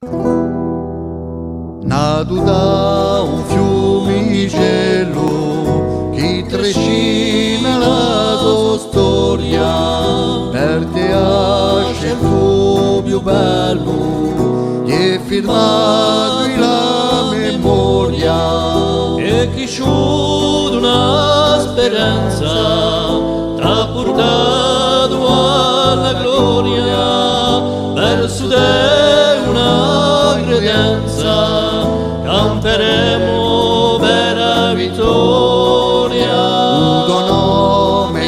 Nato da un fiumicello che trascina la tua storia, per te ha scelto più bello, gli è firmato la memoria. E cresciuto una speranza, t'ha portato alla gloria, verso te una credenza, canteremo per la vittoria. Un tuo nome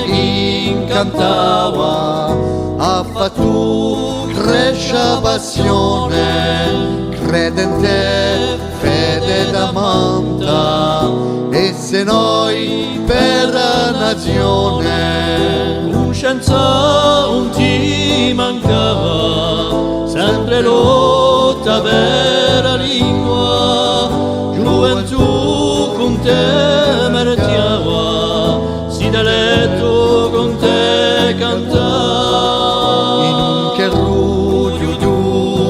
incantava, ha fatto crescere passione, credente, fede d'amanta, e se noi per la nazione. Coscienza non ti mancava, sempre lotta per la lingua, gioventù con te mertiava, si deletto con te cantava. In un cherruglio di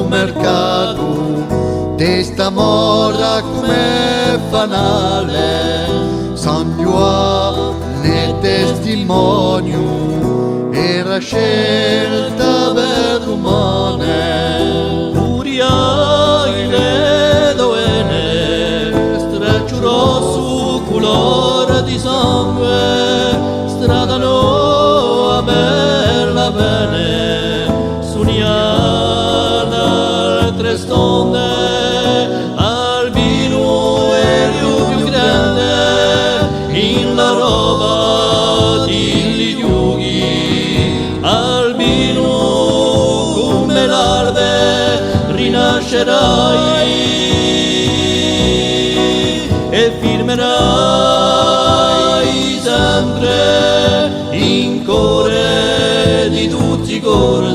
mercato, testa mora come fanale, sogno ne testimonio, era scelta per umane. Uriai le doene, streccio rosso colore di sangue, stradano a bella bene, suniana altre stonde, albino è più grande, in la roba di liughi, albino come larve rinascerai e firmerai sempre in cuore di tutti i cuori.